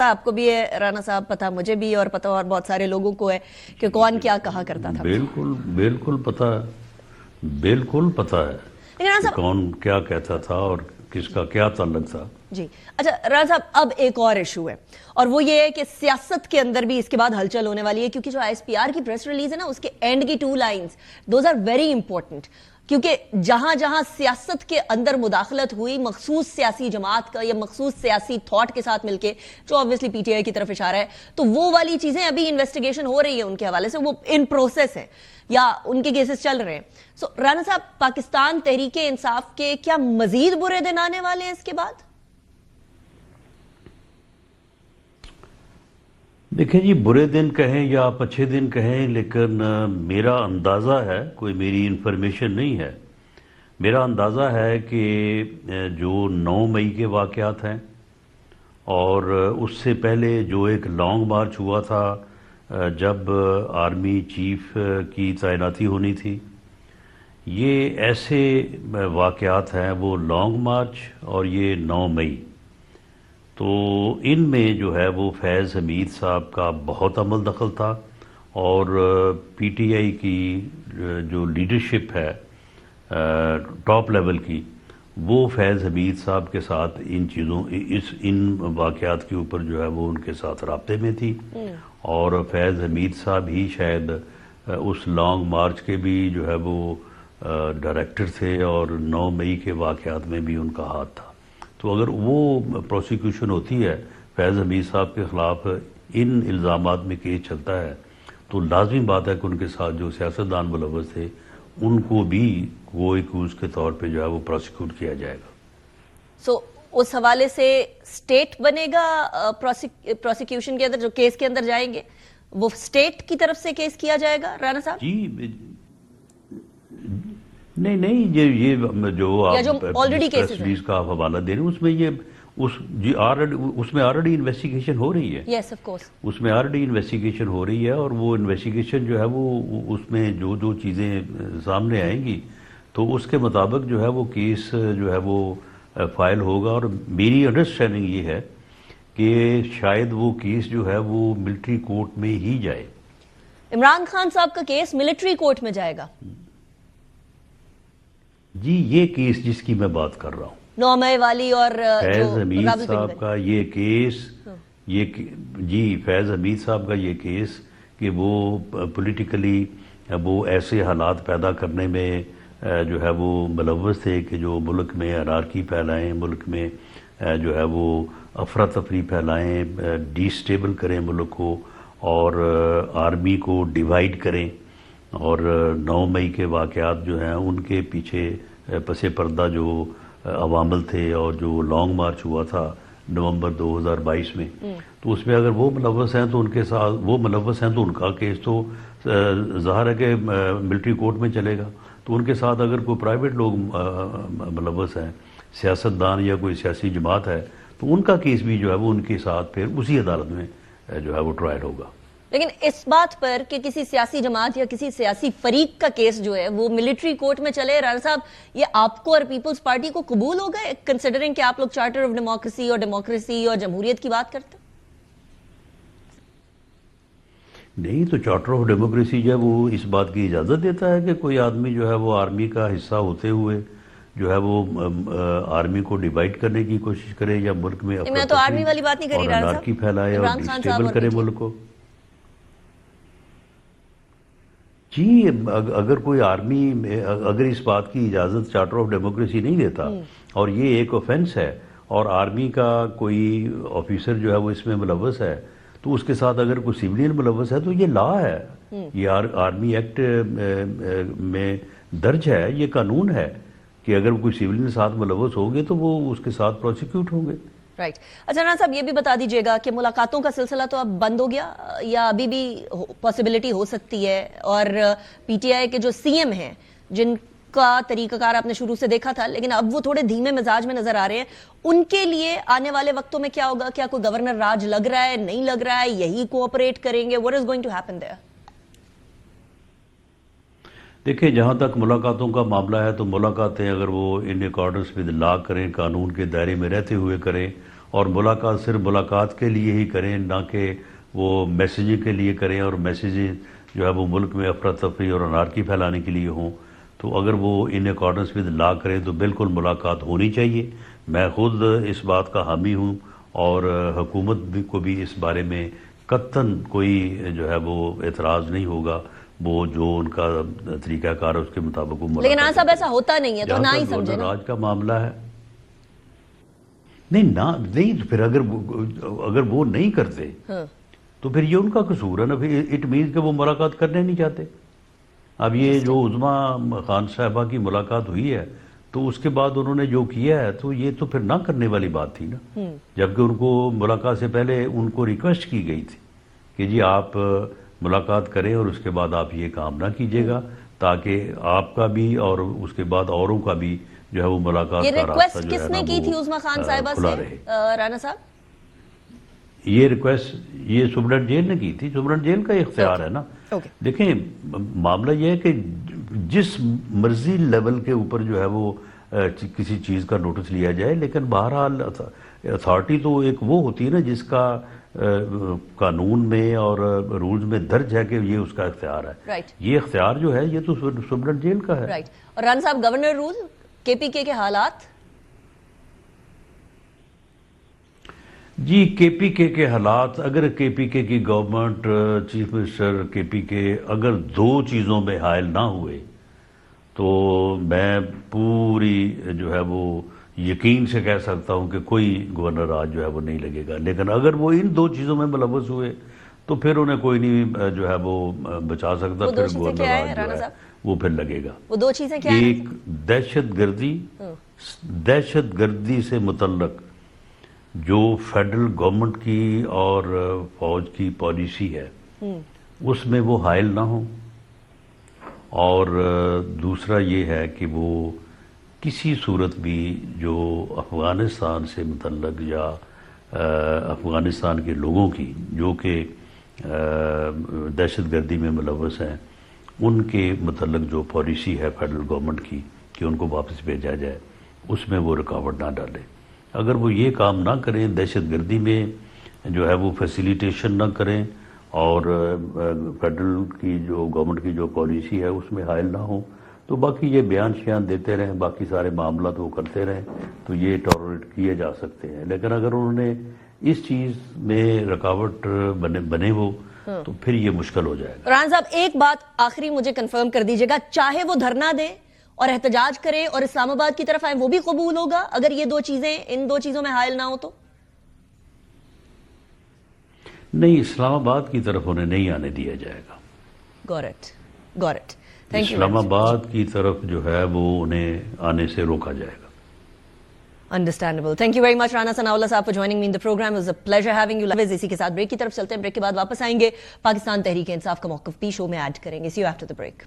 آپ کو بھی ہے رانا صاحب، پتہ مجھے بھی اور پتہ اور بہت سارے لوگوں کو ہے کہ کون کیا کہا کرتا تھا. بالکل پتہ ہے، بالکل پتہ ہے کہ کون کیا کہتا تھا اور کس کا کیا تعلق تھا. جی اچھا رانا صاحب، اب ایک اور ایشو ہے اور وہ یہ ہے کہ سیاست کے اندر بھی اس کے بعد ہلچل ہونے والی ہے، کیونکہ جو آئی ایس پی آر کی پریس ریلیز ہے نا، اس کے اینڈ کی 2 lines those are very important, کیونکہ جہاں جہاں سیاست کے اندر مداخلت ہوئی مخصوص سیاسی جماعت کا یا مخصوص سیاسی تھاٹ کے ساتھ مل کے، جو آبویسلی پی ٹی آئی کی طرف اشارہ ہے، تو وہ والی چیزیں ابھی انویسٹیگیشن ہو رہی ہے ان کے حوالے سے، وہ ان پروسیس ہے یا ان کے کیسز چل رہے ہیں. سو رانا صاحب، پاکستان تحریک انصاف کے کیا مزید برے دن آنے والے ہیں اس کے بعد؟ دیکھیں جی، برے دن کہیں یا آپ اچھے دن کہیں، لیکن میرا اندازہ ہے، کوئی میری انفارمیشن نہیں ہے، میرا اندازہ ہے کہ جو 9 مئی کے واقعات ہیں اور اس سے پہلے جو ایک لانگ مارچ ہوا تھا جب آرمی چیف کی تعیناتی ہونی تھی، یہ ایسے واقعات ہیں، وہ لانگ مارچ اور یہ 9 مئی. تو ان میں جو ہے وہ فیض حمید صاحب کا بہت عمل دخل تھا، اور پی ٹی آئی کی جو لیڈرشپ ہے ٹاپ لیول کی، وہ فیض حمید صاحب کے ساتھ ان واقعات کے اوپر جو ہے وہ ان کے ساتھ رابطے میں تھی، اور فیض حمید صاحب ہی شاید اس لانگ مارچ کے بھی جو ہے وہ ڈائریکٹر تھے، اور 9 مئی کے واقعات میں بھی ان کا ہاتھ تھا. تو اگر وہ پروسیکیوشن ہوتی ہے فیض حمید صاحب کے خلاف، ان الزامات میں کیس چلتا ہے، تو لازمی بات ہے کہ ان کے ساتھ جو سیاستدان ملوث تھے ان کو بھی وہ ایکوز کے طور پہ جو ہے وہ پروسیکیوٹ کیا جائے گا. سو اس حوالے سے سٹیٹ بنے گا پروسیکیوشن کے اندر، جو کیس کے اندر جائیں گے وہ سٹیٹ کی طرف سے کیس کیا جائے گا رانا صاحب؟ جی نہیں، یہ جو آپ پریس ریلیز کا حوالہ دے رہے ہیں، اس میں اس میں آلریڈی انویسٹیگیشن ہو رہی ہے. یس آف کورس، اس میں آلریڈی انویسٹیگیشن ہو رہی ہے، اور وہ انویسٹیگیشن جو ہے وہ اس میں جو چیزیں سامنے آئیں گی تو اس کے مطابق جو ہے وہ کیس جو ہے وہ فائل ہوگا. اور میری انڈرسٹینڈنگ یہ ہے کہ شاید وہ کیس جو ہے وہ ملٹری کورٹ میں ہی جائے. عمران خان صاحب کا کیس ملٹری کورٹ میں جائے گا؟ جی، یہ کیس جس کی میں بات کر رہا ہوں، 9 مئی والی، اور فیض حمید صاحب کا یہ کیس، جی فیض حمید صاحب کا یہ کیس کہ وہ پولیٹیکلی وہ ایسے حالات پیدا کرنے میں جو ہے وہ ملوث تھے کہ جو ملک میں انارکی پھیلائیں، ملک میں جو ہے وہ افراتفری پھیلائیں، ڈی سٹیبل کریں ملک کو، اور آرمی کو ڈیوائیڈ کریں. اور 9 مئی کے واقعات جو ہیں ان کے پیچھے پس پردہ جو عوامل تھے، اور جو لانگ مارچ ہوا تھا نومبر 2022 میں، تو اس میں اگر وہ ملوث ہیں تو ان کے ساتھ تو ان کا کیس تو ظاہر ہے کہ ملٹری کورٹ میں چلے گا. تو ان کے ساتھ اگر کوئی پرائیویٹ لوگ ملوث ہیں، سیاستدان یا کوئی سیاسی جماعت ہے، تو ان کا کیس بھی جو ہے وہ ان کے ساتھ پھر اسی عدالت میں جو ہے وہ ٹرائل ہوگا. لیکن اس بات پر کہ کسی سیاسی جماعت یا کسی سیاسی فریق کا کیس جو ہے وہ ملٹری کورٹ میں چلے، رانا صاحب یہ آپ کو اور پیپلز پارٹی کو قبول ہوگا، کنسیڈرنگ کہ آپ لوگ چارٹر آف ڈیموکریسی اور جمہوریت کی بات کرتے ہیں؟ نہیں، تو چارٹر آف ڈیموکریسی جو ہے وہ اس بات کی اجازت دیتا ہے کہ کوئی آدمی جو ہے وہ آرمی کا حصہ ہوتے ہوئے جو ہے وہ آرمی کو ڈیوائیڈ کرنے کی کوشش کرے، یا ملک میں میں تو آرمی والی بات نہیں کری رانا صاحب، انارکی پھیلائے اور عمران خان صاحب ڈی اور کرے ملک کو. جی، اگر کوئی آرمی اگر اس بات کی اجازت چارٹر آف ڈیموکریسی نہیں دیتا، اور یہ ایک آفینس ہے، اور آرمی کا کوئی آفیسر جو ہے وہ اس میں ملوث ہے، تو اس کے ساتھ اگر کوئی سیولین ملوث ہے تو یہ لا ہے، یہ آرمی ایکٹ میں درج ہے، یہ قانون ہے کہ اگر کوئی سیولین ساتھ ملوث ہوگے تو وہ اس کے ساتھ پروسیکیوٹ ہوں گے. رائٹ. اچھا رانا صاحب، یہ بھی بتا دیجئے گا کہ ملاقاتوں کا سلسلہ تو اب بند ہو گیا یا ابھی بھی پاسبلٹی ہو سکتی ہے؟ اور پی ٹی آئی کے جو سی ایم ہیں، جن کا طریقہ کار آپ نے شروع سے دیکھا تھا لیکن اب وہ تھوڑے دھیمے مزاج میں نظر آ رہے ہیں، ان کے لیے آنے والے وقتوں میں کیا ہوگا؟ کیا کوئی گورنر راج لگ رہا ہے، نہیں لگ رہا ہے، یہی کوآپریٹ کریں گے؟ what is going to happen there؟ دیکھیں، جہاں تک ملاقاتوں کا معاملہ ہے تو ملاقاتیں اگر وہ ان اکارڈنس ود لا کریں، قانون کے دائرے میں رہتے ہوئے کریں، اور ملاقات صرف ملاقات کے لیے ہی کریں، نہ کہ وہ میسیجنگ کے لیے کریں، اور میسیجنگ جو ہے وہ ملک میں افراتفری اور انارکی پھیلانے کے لیے ہوں. تو اگر وہ ان اکارڈنس ود لا کریں تو بالکل ملاقات ہونی چاہیے. میں خود اس بات کا حامی ہوں، اور حکومت کو بھی اس بارے میں قطعاً کوئی جو ہے وہ اعتراض نہیں ہوگا. وہ جو ان کا طریقہ کار ہے اس کے مطابق وہ لیکن رانا صاحب ایسا ہوتا نہیں ہے تو نہ ہی جہاں تک سمجھے گورنر نا. راج کا معاملہ ہے، نہیں پھر اگر وہ نہیں کرتے تو پھر یہ ان کا قصور ہے نا. پھر اٹ مینس کہ وہ ملاقات کرنے نہیں چاہتے. اب یہ جو عظما خان صاحبہ کی ملاقات ہوئی ہے تو اس کے بعد انہوں نے جو کیا ہے تو یہ تو پھر نہ کرنے والی بات تھی نا. جبکہ ان کو ملاقات سے پہلے ان کو ریکویسٹ کی گئی تھی کہ جی آپ ملاقات کریں اور اس کے بعد آپ یہ کام نہ کیجیے گا، تاکہ آپ کا بھی اور اس کے بعد اوروں کا بھی جو ہے وہ ملاقات یہ کا ریکویسٹ راستہ جو کس ہے نے نا کی تھی وہ عظما خان صاحبہ کھلا سے رہے. رانا صاحب؟ یہ ریکویسٹ یہ سپرنٹینڈنٹ جیل نے کی تھی. سپرنٹینڈنٹ جیل کا اختیار ہے نا. دیکھیں معاملہ یہ ہے کہ جس مرضی لیول کے اوپر جو ہے وہ کسی چیز کا نوٹس لیا جائے، لیکن بہرحال اتھارٹی تو ایک وہ ہوتی ہے نا جس کا قانون میں اور رولز میں درج ہے کہ یہ اس کا اختیار ہے. رائٹ. یہ اختیار جو ہے یہ تو سپرنٹینڈنٹ جیل کا ہے. رائٹ. اور رانا صاحب گورنر رول کے پی کے حالات؟ جی کے پی کے حالات، اگر کے پی کے کی گورنمنٹ چیف منسٹر کے پی کے اگر دو چیزوں میں حائل نہ ہوئے تو میں پوری جو ہے وہ یقین سے کہہ سکتا ہوں کہ کوئی گورنر راج جو ہے وہ نہیں لگے گا. لیکن اگر وہ ان دو چیزوں میں ملوث ہوئے تو پھر انہیں کوئی نہیں جو ہے وہ بچا سکتا. پھر گورنر راج جو ہے وہ پھر لگے گا. وہ دو چیزیں کیا ہیں؟ ایک دہشت گردی سے متعلق جو فیڈرل گورنمنٹ کی اور فوج کی پالیسی ہے اس میں وہ حائل نہ ہوں، اور دوسرا یہ ہے کہ وہ کسی صورت بھی جو افغانستان سے متعلق یا افغانستان کے لوگوں کی جو کہ دہشت گردی میں ملوث ہیں ان کے متعلق جو پالیسی ہے فیڈرل گورنمنٹ کی کہ ان کو واپس بھیجا جائے، اس میں وہ رکاوٹ نہ ڈالے. اگر وہ یہ کام نہ کریں، دہشت گردی میں جو ہے وہ فیسیلیٹیشن نہ کریں، اور فیڈرل کی جو گورنمنٹ کی جو پالیسی ہے اس میں حائل نہ ہوں، تو باقی یہ بیان شیان دیتے رہیں، باقی سارے معاملات وہ کرتے رہیں تو یہ ٹالریٹ کیے جا سکتے ہیں. لیکن اگر انہوں نے اس چیز میں رکاوٹ بنے وہ تو پھر یہ مشکل ہو جائے گا. رانا صاحب ایک بات آخری مجھے کنفرم کر دیجیے گا، چاہے وہ دھرنا دے اور احتجاج کرے اور اسلام آباد کی طرف آئیں وہ بھی قبول ہوگا اگر یہ دو چیزیں ان دو چیزوں میں حائل نہ ہو تو؟ نہیں، اسلام آباد کی طرف انہیں نہیں آنے دیا جائے گا. Got it. Thank you. اسلام آباد کی طرف جو ہے وہ انہیں آنے سے روکا جائے گا. Understandable. Thank you very much Rana Sanaullah صاحب for joining me in the program. It was a pleasure having you. اسی کے ساتھ بریک کی طرف چلتے ہیں. بریک کے بعد واپس آئیں گے. پاکستان تحریک انصاف کا موقف بھی شو میں ایڈ کریں گے. See you after the break.